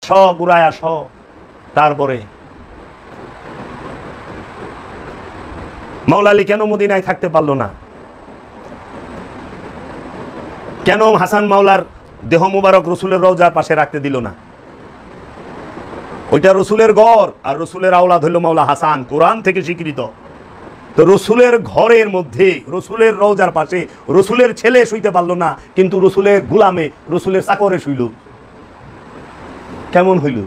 সব উড়ায়া সব। তারপরে মাওলা আলী কেন মদিনায় থাকতে পারলো না? কেন হাসান মাওলার দেহ মুবারক রসুলের রওজার পাশে রাখতে দিল না? ওইটা রসুলের ঘর, আর রসুলের আওলাদ হইল মাওলা হাসান, কোরআন থেকে স্বীকৃত। তো রসুলের ঘরের মধ্যে রসুলের রওজার পাশে রসুলের ছেলে শুইতে পারলো না, কিন্তু রসুলের গুলামে রসুলের চাকরে শুইল। কেমন হইল?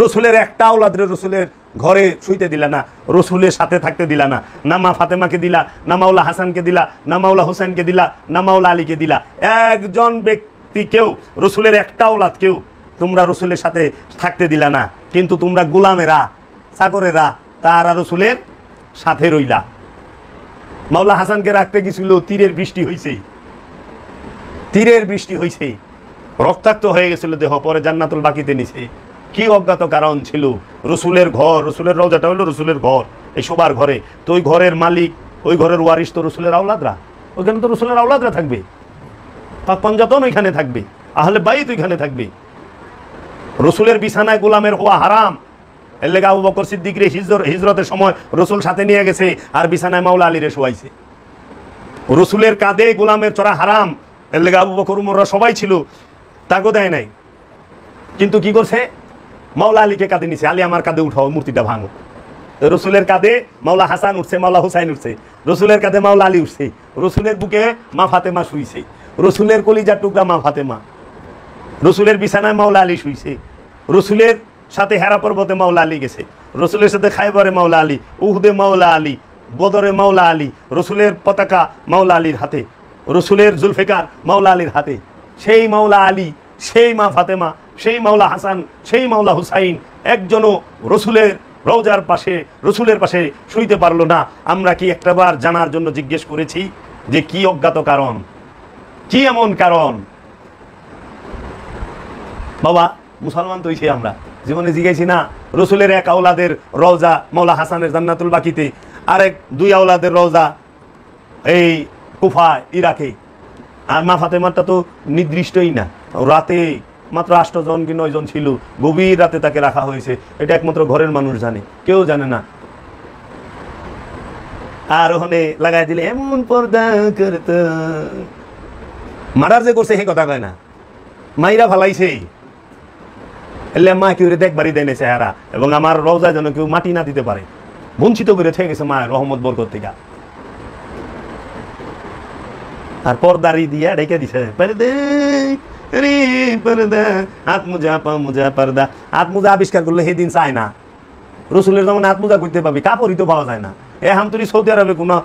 রসুলের একটা আওলাদরে রসুলের ঘরে শুইতে দিলা না, রসুলের সাথে থাকতে দিলা না। না মা ফাতেমাকে দিলা, না মাওলা হাসানকে দিলা, না মাওলা হোসেনকে দিলা, না মাওলা আলীকে দিলা। একজন ব্যক্তিকেও, রসুলের একটা আওলাদকেও তোমরা রসুলের সাথে থাকতে দিলা না, কিন্তু তোমরা গোলামেরা, চাকরেরা তারা রসুলের সাথে রইলা। মাওলা হাসানকে রাখতে গেছিল, তীরের বৃষ্টি হয়েছে, তীরের বৃষ্টি হয়েছে, রক্তাক্ত হয়ে গেছিল দেহ, পরে জান্নাতুল বাকিতে নিছে। কি অজ্ঞাত কারণ ছিল? রসুলের ঘর, রসুলের রওজাটা হলো রসুলের ঘর, এই সবার ঘরে। তো ওই ঘরের মালিক, ওই ঘরের ওয়ারিশ তো রসুলের আওলাদরা, ওইখানে তো রসুলের আওলাদরা থাকবে, পাক পাঞ্জাতন ওইখানে থাকবে, আহলে বাইত ওইখানে থাকবে। রসুলের বিছানায় গোলামের হওয়া হারাম। এর লেগে আবু বকর সিদ্দিকরে হিজরতের সময় রসুল সাথে নিয়ে গেছে, আর বিছানায় মাওলা আলীরে শোয়াইছে। রসুলের কাঁধে গোলামের চড়া হারাম। এর লেগে আবু বকর উমররা সবাই ছিল, তাকে দেয় নাই। কিন্তু কি করছে? মাওলা আলীকে কাঁধে নিছে, আলী আমার কাঁধে উঠাও, মূর্তিটা ভাঙো। রসুলের কাঁধে মাওলা হাসান উঠছে, মাওলা হুসাইন উঠছে, রসুলের কাঁধে মাওলা আলী উঠছে, রসুলের বুকে মা ফাতেমা শুইছে, রসুলের কলিজার টুকরা মা ফাতেমা, রসুলের বিছানায় মাওলা আলী শুইছে, রসুলের সাথে হেরা পর্বতে মাওলা আলী গেছে, রসুলের সাথে খাইবারে মাওলা আলী, উহুদে মাওলা আলী, বদরে মাওলা আলী, রসুলের পতাকা মাওলা আলীর হাতে, রসুলের জুলফিকার মাওলা আলীর হাতে। সেই মাওলা আলী, সেই মা ফাতেমা, সেই মাওলা হাসান, সেই মাওলা হুসাইন একজনও রসুলের রওজার পাশে, রসুলের পাশে শুইতে পারলো না। আমরা কি একটাবার জানার জন্য জিজ্ঞেস করেছি যে কি অজ্ঞাত কারণ, কি এমন কারণ? বাবা মুসলমান তো হইছি আমরা, জীবনে জিজ্ঞাসি না? রসুলের এক আওলাদের রওজা মাওলা হাসানের জান্নাতুল বাকিতে, আরেক দুই আওলাদের রওজা এই কুফা ইরাকে, আর মা ফাতেমারটা তো নির্দিষ্টই না, রাতে মাত্র 8 জন কি 9 জন ছিল, গভীর রাতে তাকে রাখা হয়েছে। এটা একমাত্র ঘরের মানুষ জানে, কেউ জানে না। আর ওখানে লাগাই দিলে এমন পর্দা করতে, মারার যে করছে সেই কথা কয় না, মাইরা ফালাইছে। এলে মা কেউ দেখবারই দেয় না চেহারা, এবং আমার রওজা যেন কেউ মাটি না দিতে পারে, বঞ্চিত করে থেকে গেছে মায়ের রহমত বরকত থেকে। আর পর্দারি দিয়া ঢেকে দিছে, হাত মোজা পা মোজা পর্দা। হাত মোজা আবিষ্কার করলে সেদিন চায় না, রসুলের যেমন হাত মোজা করতে পাবি, কাপড়ই তো পাওয়া যায় না। হামতুরি সৌদি আরবে কোনো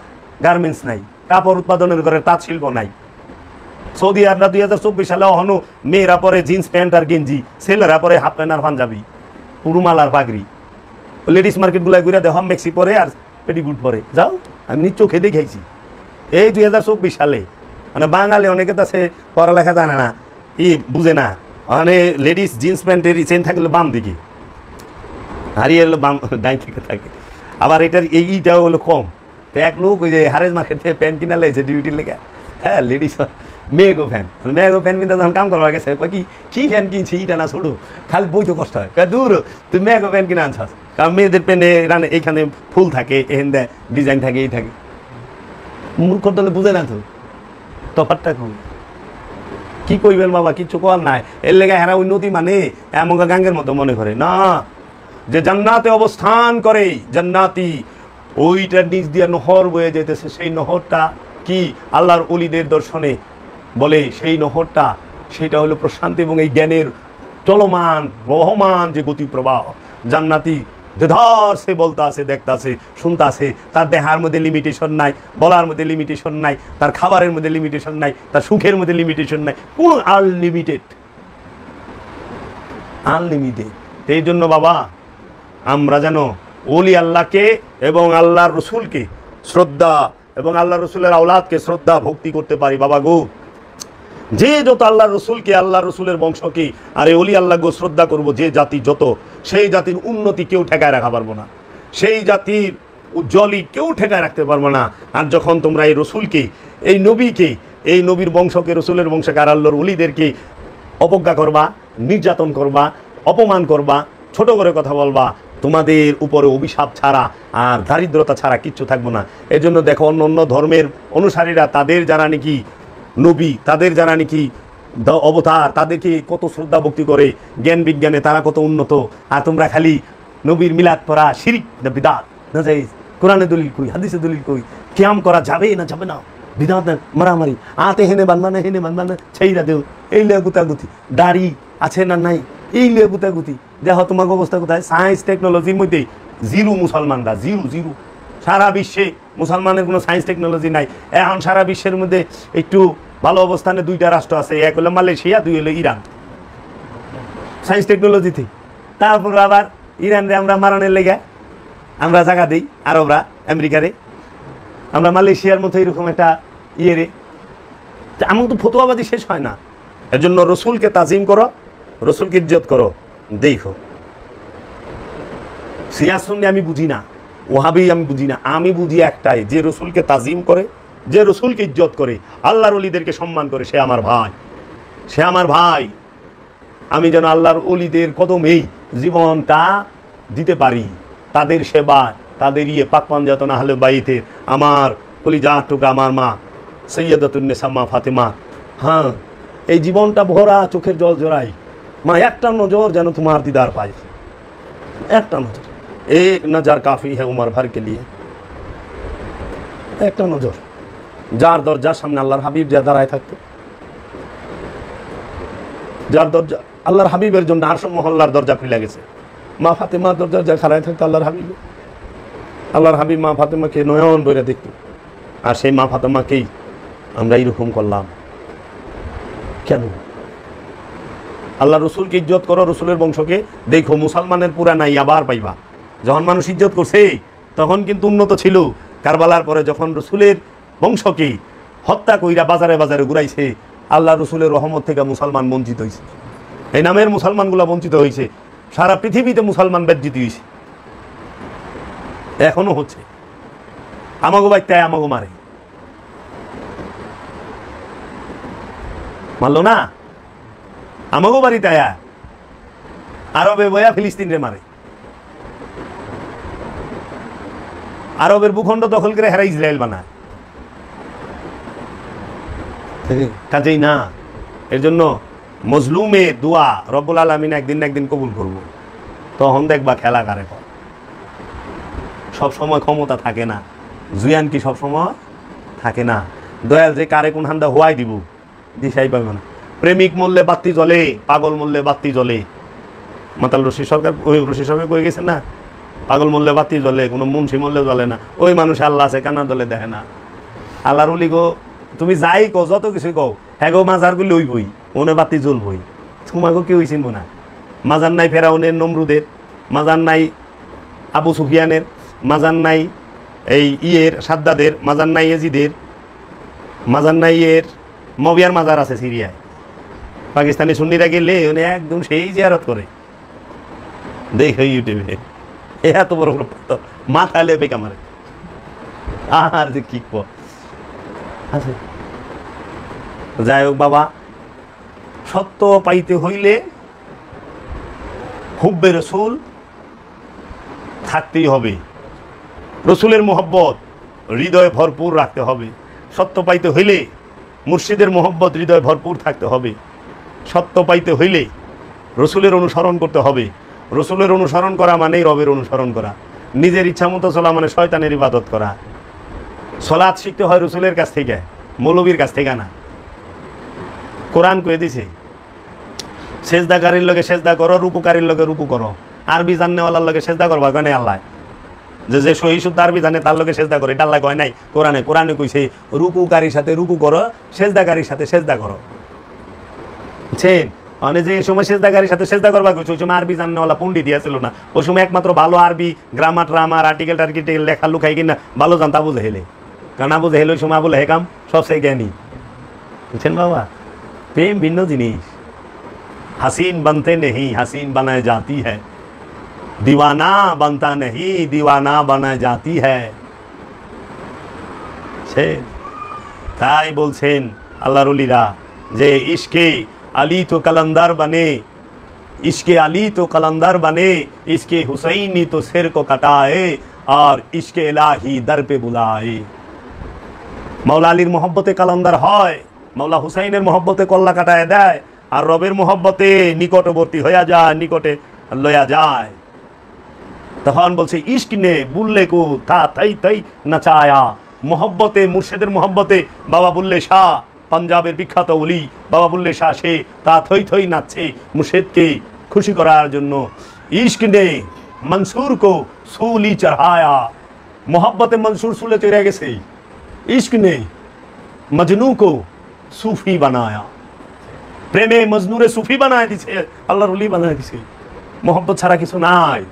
গার্মেন্টস নাই, কাপড় উৎপাদনের ঘরে তাঁত শিল্প নাই। সৌদি আরবরা 2024 সালে অহনো মেয়েরা পরে জিন্স প্যান্ট আর গেঞ্জি, ছেলেরা পরে হাফ প্যান্ট আর পাঞ্জাবি, রুমাল আর পাগড়ি। লেডিস মার্কেট গুলা ঘুরে দেখো মেক্সি পরে আর পেটিকুট পরে। যাও, আমি নিজ চোখে দেখেছি এই 2024 সালে। মানে বাঙালি অনেকে তো আছে পড়ালেখা জানে না, বুঝে না, মানে লেডিস জিন্স প্যান্টের চেন থাকলে বাম দিকে, হারিয়ে এলো বাম ডাইন থেকে থাকে। আবার এটার এইটাও হলো কম। তো এক লোক ওই যে হারেজ মার্কেট থেকে প্যান্ট কিনা লেগেছে ডিউটির লেগে, হ্যাঁ লেডিস মেয়েগো ফ্যান, মেয়েগো ফ্যান কিনতে যখন কাম করা গেছে, কি ফ্যান কিনছি এটা না ছোটো, খালি বইতে কষ্ট হয়। দূর তুই মেয়েগো ফ্যান কিনে আনছাস, কারণ মেয়েদের প্যান্টে এইখানে ফুল থাকে, এখান দেয় ডিজাইন থাকে, এই থাকে। মূর্খ দলে বুঝে না তো তফাৎটা কি কইবেন বাবা, কিচ্ছু করার নাই। এর লেগে হেরা উন্নতি মানে এমন গাঙ্গের মতো মনে করে না, যে জান্নাতে অবস্থান করে জান্নাতি, ওইটার নিচ দিয়ে নহর বয়ে যেতেছে। সেই নহরটা কি আল্লাহর ওলিদের দর্শনে বলে, সেই নহরটা সেটা হলো প্রশান্তি এবং এই জ্ঞানের চলমান রহমান যে গতি প্রবাহ। জান্নাতি দেধার সে বলতে আছে, দেখতে আছে, শুনতে আছে, তার দেহার মধ্যে লিমিটেশন নাই, বলার মধ্যে লিমিটেশন নাই, তার খাবারের মধ্যে লিমিটেশন নাই, তার সুখের মধ্যে লিমিটেশন নাই, কোন আনলিমিটেড, আনলিমিটেড। এই জন্য বাবা আমরা যেন ওলি আল্লাহকে এবং আল্লাহর রসুলকে শ্রদ্ধা এবং আল্লাহ রসুলের আওলাদকে শ্রদ্ধা ভক্তি করতে পারি। বাবা গো, যে যত আল্লাহ রসুলকে, আল্লাহ রসুলের বংশকে আর এই অলি আল্লাহ গো শ্রদ্ধা করবো, যে জাতি যত, সেই জাতির উন্নতি কেউ ঠেকায় রাখা পারবো না, সেই জাতির উজ্জ্বলই কেউ ঠেকায় রাখতে পারবো না। আর যখন তোমরা এই রসুলকে, এই নবীকে, এই নবীর বংশকে, রসুলের বংশকে আর আল্লাহর অলিদেরকে অবজ্ঞা করবা, নির্যাতন করবা, অপমান করবা, ছোট করে কথা বলবা, তোমাদের উপরে অভিশাপ ছাড়া আর দারিদ্রতা ছাড়া কিচ্ছু থাকবো না। এজন্য দেখো অন্য অন্য ধর্মের অনুসারীরা তাদের যারা নাকি নবী, তাদের যারা নাকি অবতার, তাদেরকে কত শ্রদ্ধা ভক্তি করে, জ্ঞান বিজ্ঞানে তারা কত উন্নত, আর তোমরা খালি নবীর মিলাদ পড়া, শিরিক না বিদাত না জায়েজ, কোরআনে দলিল কই, হাদিসে দলিল কই, কিয়াম করা যাবে না যাবে না, বিদাত না, মারামারি, আতে হেনে বানবা না হেনে বানবা না, সেইরা দেও, এই লিয়া গুতাগুতি, দাড়ি আছে না নাই, এই লিয়া গুতাগুতি। দেখো তোমার অবস্থা কোথায়? সায়েন্স টেকনোলজির মধ্যে জিরো মুসলমানরা, জিরো জিরো। সারা বিশ্বে মুসলমানের কোনো সায়েন্স টেকনোলজি নাই। এখন সারা বিশ্বের মধ্যে একটু ভালো অবস্থানে দুইটা রাষ্ট্র আছে, এক হলো মালয়েশিয়া, দুই হলো ইরান, সায়েন্স টেকনোলজিতে। তারপর আবার ইরানরে আমরা মারানের লেগে আমরা জায়গা দিই, আরবরা আমেরিকারে, আমরা মালয়েশিয়ার মতো এরকম একটা ইয়েরে। আমার তো ফতুয়াবাদী শেষ হয় না। এর জন্য রসুলকে তাজিম করো, রসুলকে ইজ্জত করো। দেখো সিয়াসুন্নি আমি বুঝি না, ওহাবি আমি বুঝি না, আমি বুঝি একটাই, যে রসুলকে তাজিম করে, যে রসুলকে ইজ্জত করে, আল্লাহর ওলিদেরকে সম্মান করে, সে আমার ভাই, সে আমার ভাই। আমি যেন আল্লাহর ওলিদের কদমেই জীবনটা দিতে পারি, তাদের সেবা, তাদের ইয়ে পাকপাঞ্জাতন আহলে বাইতের, আমার কলিজার টুকরা আমার মা সৈয়দাতুন্নেসা মা ফাতেমা। হ্যাঁ, এই জীবনটা ভরা চোখের জল জোড়াই। মা একটা নজর যেন তোমার দিদার পাই, একটা নজর, এক নজর কাফি হ্যাঁ উমর ভর কে লিয়ে, একটা নজর। যার দরজার সামনে আল্লাহর হাবিব যা দাঁড়ায় থাকতো, যার দরজা আল্লাহর হাবিবের জন্য আরশ মহল্লার দরজা খুলে গেছে, মা ফাতেমার দরজা যা খাড়ায় থাকতো আল্লাহর হাবিব, আল্লাহর হাবিব মা ফাতেমাকে নয়ন বইরা দেখতো। আর সেই মা ফাতেমাকেই আমরা এইরকম করলাম কেন? আল্লাহ রসুলকে ইজ্জত করো, রসুলের বংশকে দেখো, মুসলমানের পুরা নাই আবার পাইবা। যখন মানুষ ইজ্জত করছে তখন কিন্তু উন্নত ছিল। কারবালার পরে যখন রসুলের বংশকে হত্যা কইরা বাজারে বাজারে ঘুরাইছে, আল্লাহ রসুলের রহমত থেকে মুসলমান বঞ্চিত হয়েছে। এই নামের মুসলমানগুলা বঞ্চিত হয়েছে, সারা পৃথিবীতে মুসলমান বেজ্জিত হয়েছে, এখনো হচ্ছে। আমাগো বাইতে আমাগো মারে, মারলো না? আমাগো বাড়িতে আয়া আরবে বয়া ফিলিস্তিনরে মারে, আরবের ভূখণ্ড দখল করে হেরা ইসরায়েল বানায়। কাজেই না, এর জন্য মজলুমের দোয়া রব্বুল আলামিন একদিন না একদিন কবুল করবো। তখন দেখবা খেলা কারে। সব সময় ক্ষমতা থাকে না, জুয়ান কি সব সময় থাকে না। দয়াল যে কারে কোন হান্দা হোয়াই দিব দিশাই পাবে না। প্রেমিক মূল্যে বাত্তি জ্বলে, পাগল মূল্যে বাত্তি জ্বলে। মাতাল রশি সরকার, ওই রশি সরকার কয়ে গেছে না, পাগল মূল্যে বাত্তি জ্বলে, কোনো মুন্সি মূল্যে জ্বলে না। ওই মানুষ আল্লাহ আছে, কানা দলে দেখে না। আল্লাহর উলি গো, তুমি যাই কো, যত কিছু কও, হ্যাঁ গো মাজার গুলি ওই বই, ওনে বাতি জ্বলবই। তোমাকে কেউ চিনবো না। মাজার নাই ফেরাউনের, নমরুদের, মাজার নাই আবু সুফিয়ানের, মাজার নাই এই ইয়ের সাদ্দাদের, মাজার নাই এজিদের, মাজার নাই এর মবিয়ার মাজার আছে সিরিয়ায়। পাকিস্তানি সুন্নিরা গেলে উনি একদম সেই জিয়ারত করে, দেখে ইউটিউবে এত বড় বড় মাথা লেবে কামারে। আর যে কি আছে, যাই হোক বাবা, সত্য পাইতে হইলে হুব্বে রসুল থাকতেই হবে, রসুলের মোহব্বত হৃদয়ে ভরপুর রাখতে হবে। সত্য পাইতে হইলে মুর্শিদের মোহব্বত হৃদয়ে ভরপুর থাকতে হবে। সত্য পাইতে হইলে রসুলের অনুসরণ করতে হবে। রসুলের অনুসরণ করা মানেই রবের অনুসরণ করা। নিজের ইচ্ছা মতো চলা মানে শয়তানের ইবাদত করা। সলাৎ শিখতে হয় রসুলের কাছ থেকে, মৌলবীর কাছ থেকে না। কোরআন কয়ে দিছে সেজদাকারীর লগে সেজদা করো, রুকুকারীর লগে রুকু করো। আরবি জাননেওয়ালার লগে সেজদা করবা কেন আল্লাহ? যে সহি শুদ্ধ আরবি জানে তার লগে সেজদা করে, এটা আল্লাহ কয় নাই কোরআনে। কোরআনে কইছে রুকুকারীর সাথে রুকু করো, সেজদাকারীর সাথে সেজদা করো। বুঝছেন? মানে যে সময় সেজদাকারীর সাথে সেজদা করবা কইছে, ওই সময় আরবি জাননেওয়ালা পণ্ডিত দিয়েছিল না। ওই সময় একমাত্র ভালো আরবি গ্রামার ট্রামার আর্টিকেল টার্কিটেল লেখা লুকাই কিনা ভালো জানতা বুঝে হেলে, কারণ আবু জাহেল ওই সময় আবুল হেকাম সবচেয়ে জ্ঞানী। বুঝছেন বাবা? প্রেম ভিন্ন জিনিস। হাসিন বানতে নেই, হাসিন বানায় জাতি হ্যায়। दीवाना बनता नहीं, दीवाना बना जाती है। তাই বলছেন আল্লাহর ওলিরা যে ইশকে আলী তো কালান্দার বানে, इसके अली तो कलंदर बने, इसके हुसैनी तो सिर को कटाए, और इसके इलाही दर पे बुलाए। मौला आलीर मोहब्बते कलंदर হয়, मौला हुसैনের मोहब्बते कल्ला काटाয় দেয়, আর রবের মোহব্বতে নিকটবর্তী হইয়া যায়, নিকটে লইয়া যায়। তখন বলছে ইশক নে বুল্লে কো তা তাই তাই নাচায়া। মোহব্বতে, মুর্শিদের মোহব্বতে বাবা বুল্লে শাহ, পাঞ্জাবের বিখ্যাত ওলি বাবা বুল্লে শাহ, সে তা থই থই নাচছে মুর্শিদকে খুশি করার জন্য। ইশক নে মনসুর কো सूली चढ़ाया। मोहब्बत मंसूर सूले चढ़ा गए। इश्क ने मजनू को सूफी बनाया। प्रेमे मजनूरे सूफी बनाए दिसे, अल्लाहर वली बनाए दिसे। मोहब्बत छाड़ा किछु नाई।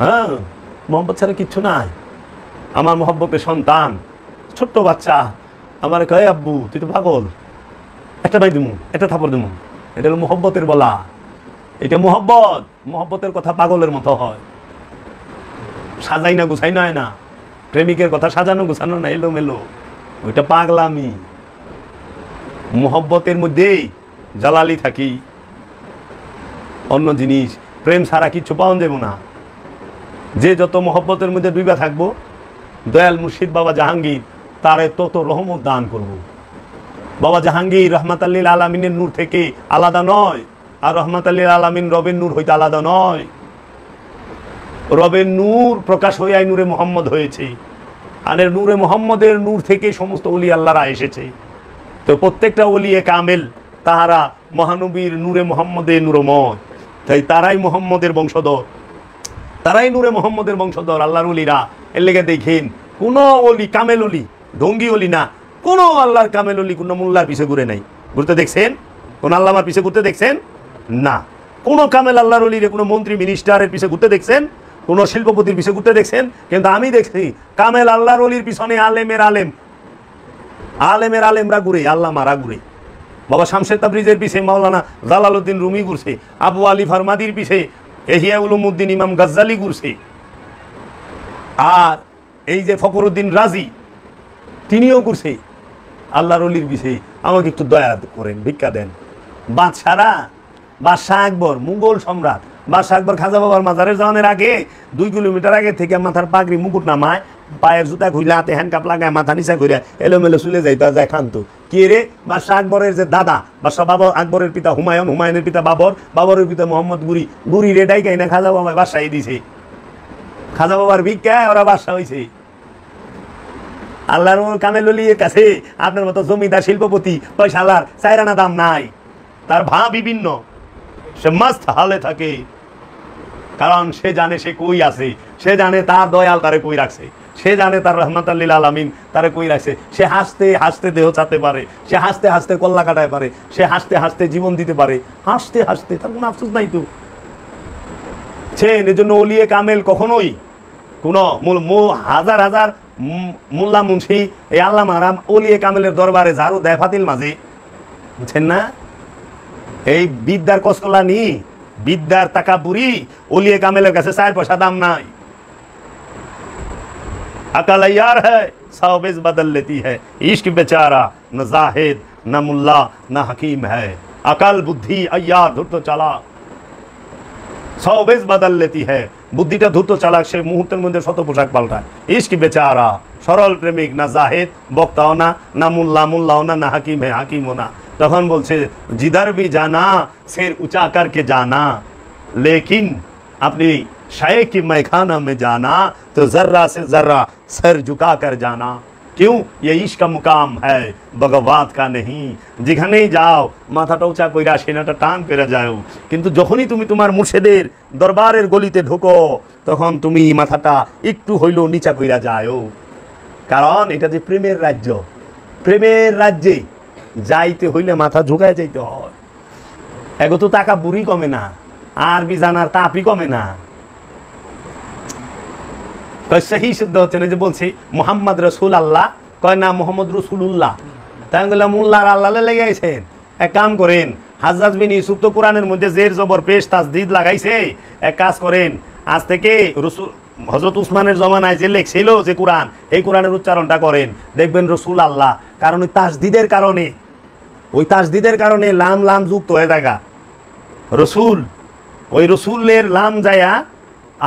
हाँ, मोहब्बत छाड़ा किछु नाई। आमार मोहब्बतेर सन्तान छोट्ट बाच्चा आमारे कहे आब्बू तुई तो पागल, একটা বাই দিমু, একটা থাপড় দিমু। এটা হলো মোহব্বতের বলা। এটা মোহব্বত, মোহব্বতের কথা পাগলের মতো হয়, সাজাই না গুছাই নয় না। প্রেমিকের কথা সাজানো গুছানো না, এলো মেলো, ওইটা পাগলামি। মোহব্বতের মধ্যেই জালালি থাকি, অন্য জিনিস প্রেম ছাড়া কিচ্ছু পাওয়া যাবে না। যে যত মোহব্বতের মধ্যে ডুইবা থাকবো, দয়াল মুর্শিদ বাবা জাহাঙ্গীর তারে তত রহমত দান করব। বাবা জাহাঙ্গীর রহমাতুল লিল আলামিনের নূর থেকে আলাদা নয়, আর রহমাতুল লিল আলামিন রবের নূর হইতে আলাদা নয়। রবের নূর প্রকাশ হইয়া নূরে মোহাম্মদ হয়েছে, আর নূরে মোহাম্মদের নূর থেকে সমস্ত ওলি আল্লাহরা এসেছে। তো প্রত্যেকটা ওলিয়ে কামেল তাহারা মহানবীর নূরে মোহাম্মদের নূরময়, তাই তারাই মোহাম্মদের বংশধর, তারাই নূরে মোহাম্মদের বংশধর আল্লাহর ওলিরা। এর লেগে দেখেন কোন ওলি কামেল ওলি, ঢঙ্গি ওলি না, কোন আল্লাহর কামেল ওলি কোন মোল্লার পিছে ঘুরে নাই। ঘুরতে দেখছেন? কোন আল্লামার পিছে ঘুরতে দেখছেন? না। কোন কামেল আল্লাহর ওলিরে কোন মন্ত্রী মিনিস্টারের পিছে ঘুরতে দেখছেন? কোন শিল্পপতির পিছে ঘুরতে দেখছেন? কিন্তু আমি দেখছি কামেল আল্লাহর ওলির পিছনে আলেমের আলেম, আলেমের আলেমরা ঘুরে, আল্লামারা ঘুরে। বাবা শামসের তাবরিজের পিছে মাওলানা জালালউদ্দিন রুমি ঘুরছে, আবু আলী ফারমাদির পিছে ইহয়া উলুমউদ্দিন ইমাম গাজ্জালি ঘুরছে, আর এই যে ফখরুদ্দিন রাজি তিনিও ঘুরছে আল্লাহর ওলির পিছে। আমাকে একটু দয়া করেন, ভিক্ষা দেন। বাদশারা, বাদশাহ আকবর মুঘল সম্রাট, বাদশাহ আকবর খাজা বাবার মাজারে যাওয়ার আগে 2 কিলোমিটার আগে থেকে মাথার পাগড়ি মুকুট নামায়, পায়ের জুতা খুলে, হাতে হ্যান্ডকাপ লাগায়, মাথা নিচা করে এলোমেলো চলে যাইতে যায় খান্ত। কে রে? বাদশাহ আকবরের যে দাদা, বাদশাহ বাবা আকবরের পিতা হুমায়ুন, হুমায়ুনের পিতা বাবর, বাবরের পিতা মোহাম্মদ গুরি, গুরি রে ডাইকাই না খাজা বাবা বাদশাহী দিছে। খাজা বাবার ভিক্ষায় ওরা বাদশাহ হয়েছে। আল্লাহর কামেল ওলির কাছে আপনার মতো জমিদার শিল্পপতি পয়সালার চাইরানা দাম নাই। তার ভা বিভিন্ন, সে মস্ত হালে থাকে, কারণ সে জানে সে কই আছে, সে জানে তার দয়াল তারে কই রাখছে, সে জানে তার রহমাতুল লিল আলামিন তারে কই রাখছে। সে হাসতে হাসতে দেহ চাতে পারে, সে হাসতে হাসতে কল্লা কাটায় পারে, সে হাসতে হাসতে জীবন দিতে পারে, হাসতে হাসতে, তার কোনো আফসোস নাই তো। সে এজন্য ওলিয়ে কামেল কখনোই কোন হাজার হাজার মোল্লা মুন্সি এই আল্লাহ মারাম ওলিয়ে কামেলের দরবারে ঝাড়ু দেয় ফাতিল মাঝে, বুঝছেন না? এই বিদ্যার কসকলা নি, বিদ্যার টাকা বুড়ি ওলিয়ে কামেলের কাছে 4 পয়সা দাম নাই। अकल यार है साबिज बदल लेती है, इश्क बेचारा न जाहिद न मुल्ला न हकीम है। अकल बुद्धि अय्यार धूर्त चालाक, साबिज बदल लेती है, বুদ্ধিটা ধূর্ত চালাক, সে মুহূর্তের মধ্যে শত পোশাক পাল্টায়। ইশক বেচারা সরল প্রেমিক, না জাহিদ বক্তাও না, না মুল্লা মুল্লাও না, না হাকিম है হাকিমও না। তখন বলছে जिधर भी जाना सिर ऊंचा करके जाना, लेकिन अपनी शाय की मैखाना में जाना तो जर्रा से जर्रा सर झुका कर जाना। क्यों? ये इश्क का मुकाम है, बगवात का नहीं। যেখানেই যাও মাথাটা উঁচা কইরা সেনাটা টান পেরে যাও, কিন্তু যখনই তুমি তোমার মুর্শিদের দরবারের গলিতে ঢোকো তখন তুমি মাথাটা একটু হইলেও নিচা কইরা যাও। কারণ এটা যে প্রেমের রাজ্য, প্রেমের রাজ্যে যাইতে হইলে মাথা ঝুঁকায় যাইতে হয়। এগো তো টাকা বুড়ি কমে না, আর বিজানার তাপই কমে না। সহি শুদ্ধ হচ্ছে না যে বলছি মোহাম্মদ রসুল আল্লাহ, কয় না মোহাম্মদ রসুল্লাহ। তাই বললাম মোল্লার আল্লাহ লেগে গেছেন। এক কাম করেন, হাজ্জাজ বিন ইউসুফ তো কোরআনের মধ্যে জের জবর পেশ তাসদিদ লাগাইছে। এক কাজ করেন, আজ থেকে রসুল হযরত উসমানের জমানায় যে লেখছিল যে কোরআন, এই কোরআনের উচ্চারণটা করেন, দেখবেন রসুল আল্লাহ। কারণ ওই তাসদিদের কারণে, ওই তাসদিদের কারণে লাম লাম যুক্ত হয়ে থাকা, রসুল, ওই রসুলের লাম যায়া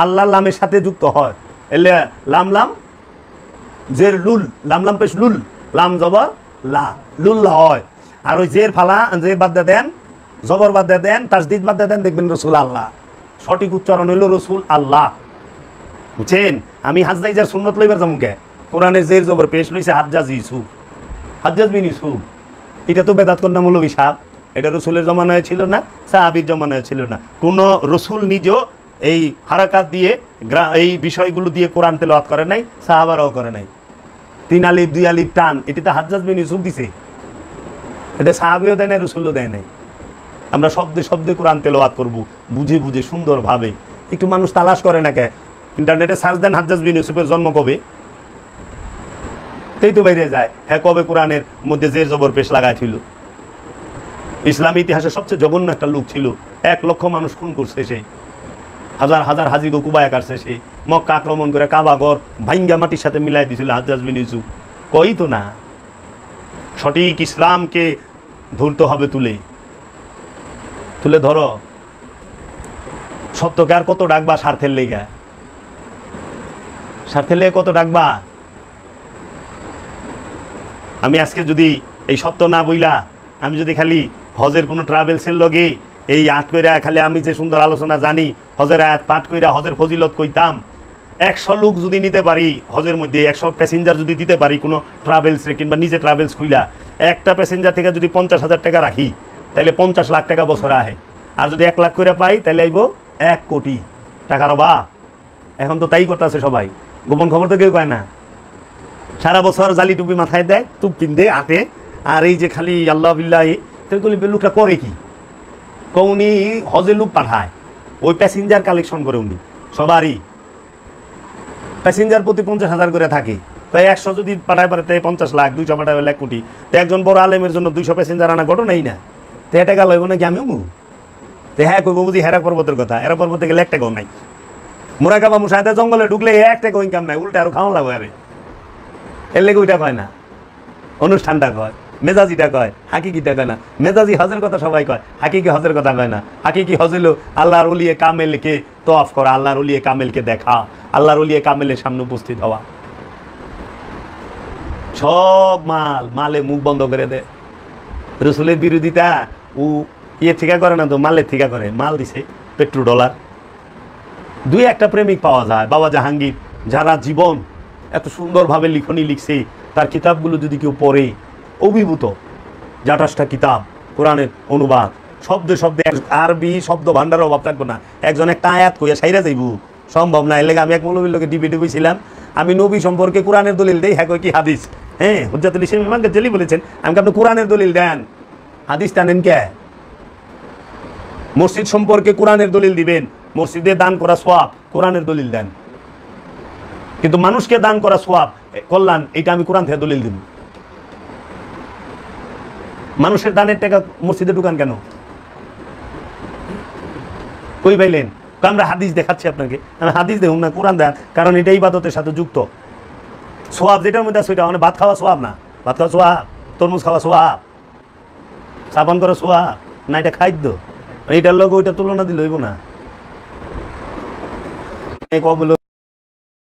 আল্লাহর লামের সাথে যুক্ত হয়, এলে লাম লাম জের লুল, লাম লাম পেশ লুল, লাম জবর লা, লুল্লা হয়। আর ওই জের ফালা যে বাদ দেন, জবর বাদ দেন, তাসদিদ বাদ দেন, দেখবেন রসুল আল্লাহ। সঠিক উচ্চারণ হইল রসুল আল্লাহ। বুঝছেন? আমি হাজ্জাইজার সুন্নত লইবার যামুকে, কোরআনের জের জবর পেশ লইছে হাজ্জাজ ইউসুফ, হাজ্জাজ বিন ইউসুফ। এটা তো বেদাত কন্যা মৌলবী সাহেব, এটা রসুলের জমানায় ছিল না, সাহাবীর জমানায় ছিল না। কোন রসুল নিজেও এই হারাকাত দিয়ে এই বিষয়গুলো দিয়ে কোরআন তেলাওয়াত করে নাই, সাহাবারাও করে নাই। 3 আলিফ 2 আলিফ টান, এটি তো হাজ্জাজ বিন ইউসুফ দিছে, এটা সাহাবীও দেয় নাই, রসুলও দেয় নাই। আমরা শব্দে শব্দে কোরআন তেলাওয়াত করব, বুঝে বুঝে সুন্দরভাবে। একটু মানুষ তালাশ করে না কে, ইন্টারনেটে সার্চ দেন হাজ্জাজ বিন ইউসুফের জন্ম কবে, তাই তো বাইরে যায়। হ্যাঁ, কবে কোরআনের মধ্যে জের জবর পেশ লাগাইছিল। ইসলামী ইতিহাসে সবচেয়ে জঘন্য একটা লোক ছিল, 1 লক্ষ মানুষ খুন করছে সে, হাজার হাজার হাজিগো কুবায়া কাটছে সে, মক্কা আক্রমণ করে কাবা ঘর ভাঙ্গা মাটির সাথে মিলাই দিয়েছিল হাজ্জাজ বিন ইউসুফ। কই তো না, সঠিক ইসলামকে ধরতে হবে, তুলে তুলে ধরো। সত্যকে আর কত ডাকবা স্বার্থের লেগা, স্বার্থের লেগে কত ডাকবা? আমি আজকে যদি এই সত্য না বইলা, আমি যদি খালি হজের কোনো ট্রাভেলসের লগে এই আট কইরা খালি আমি যে সুন্দর আলোচনা জানি, হজের আয়াত পাঠ কইরা হজের ফজিলত কইতাম, 100 লোক যদি নিতে পারি হজের মধ্যে, 100 প্যাসেঞ্জার যদি দিতে পারি কোনো ট্রাভেলসে, কিংবা নিজে ট্রাভেলস খুইলা, একটা প্যাসেঞ্জার থেকে যদি 50,000 টাকা রাখি, তাহলে 50 লাখ টাকা বছরে আহে। আর যদি 1 লাখ করে পাই, তাহলে আইব 1 কোটি টাকার অভাব। এখন তো তাই করতেছে সবাই, গোপন খবর তো কেউ পায় না। সারা বছর জালি টুপি মাথায় দেয়, টুপ কিনতে আটে, আর এই যে খালি আল্লাহ বিল্লাহি, লোকটা করে কি? উনি হজে লোক পাঠায়, ওই প্যাসেঞ্জার কালেকশন করে উনি, সবারই প্যাসেঞ্জার প্রতি 50,000 করে থাকে। তাই 100 যদি পাঠায় পারে, তাই 50 লাখ, 200 পাঠায় 1 কোটি। তো একজন বড় আলেমের জন্য 200 প্যাসেঞ্জার আনা ঘটনাই না। তো এটা গেল নাকি আমি তো হ্যাঁ কইব বুঝি হেরা পর্বতের কথা, হেরা পর্বতে গেলে 1 টাকাও নাই। মোরাকাবা মুসাহিদা জঙ্গলে ঢুকলে 1 টাকা ইনকাম নাই, উল্টা আরো খাওয়া লাগবে। আরে এর লেগে ওইটা কয় না, অনুষ্ঠানটা কয়, মেজাজিটা কয়, হাকিকিটা কয় না। মেজাজি হজের কথা সবাই কয়, হাকিকি হজের কথা কয় না। হাকিকি হজ হলো আল্লাহর ওলিয়ে কামেলকে তওয়াফ করা, আল্লাহর ওলিয়ে কামেলকে দেখা, আল্লাহর ওলিয়ে কামেলের সামনে উপস্থিত হওয়া। সব মালে মুখ বন্ধ করে দেয়। রসুলের বিরোধিতা ও ইয়ে ঠিকা করে না, তো মালের ঠিকা করে। মাল দিছে পেট্রো ডলার। 2-1টা প্রেমিক পাওয়া যায়, বাবা জাহাঙ্গীর, যারা জীবন এত সুন্দরভাবে লিখনি লিখছে, তার কিতাবগুলো যদি কেউ পড়ে, অভিভূত। 28টা কিতাব, কোরআনের অনুবাদ, শব্দে শব্দে, আরবি শব্দ ভান্ডার অভাব থাকবো না। একজন একটা আয়াত কইয়া সাইরা যাইব, সম্ভব না। এর লেগে আমি এক মৌলবীর লোকে ডিবেটে বইছিলাম, আমি নবী সম্পর্কে কোরআনের দলিল দেই, হ্যাঁ কই কি হাদিস। হ্যাঁ, হুজ্জাতুল ইসলাম ইমাম গাজ্জালী বলেছেন, আমি আপনি কোরআনের দলিল দেন, হাদিস টানেন কে? মসজিদ সম্পর্কে কোরআনের দলিল দিবেন, মসজিদে দান করা সওয়াব, কোরআনের দলিল দেন। কিন্তু মানুষকে দান করা সওয়াব, কল্যাণ, এটা আমি কোরআন থেকে দলিল দিব। মানুষের দানের টাকা মসজিদে ঢুকান কেন? কই পাইলেন? আমরা হাদিস দেখাচ্ছি আপনাকে, আমি হাদিস দেখুন না, কোরআন দেন, কারণ এটা ইবাদতের সাথে যুক্ত। সোয়াব যেটার মধ্যে আছে ওইটা, মানে ভাত খাওয়া সোয়াব না, ভাত খাওয়া সোয়াব, তরমুজ খাওয়া সোয়াব, সাবান করা সোয়াব না, এটা খাদ্য। এইটার লোক ওইটা তুলনা দিলে হইব না।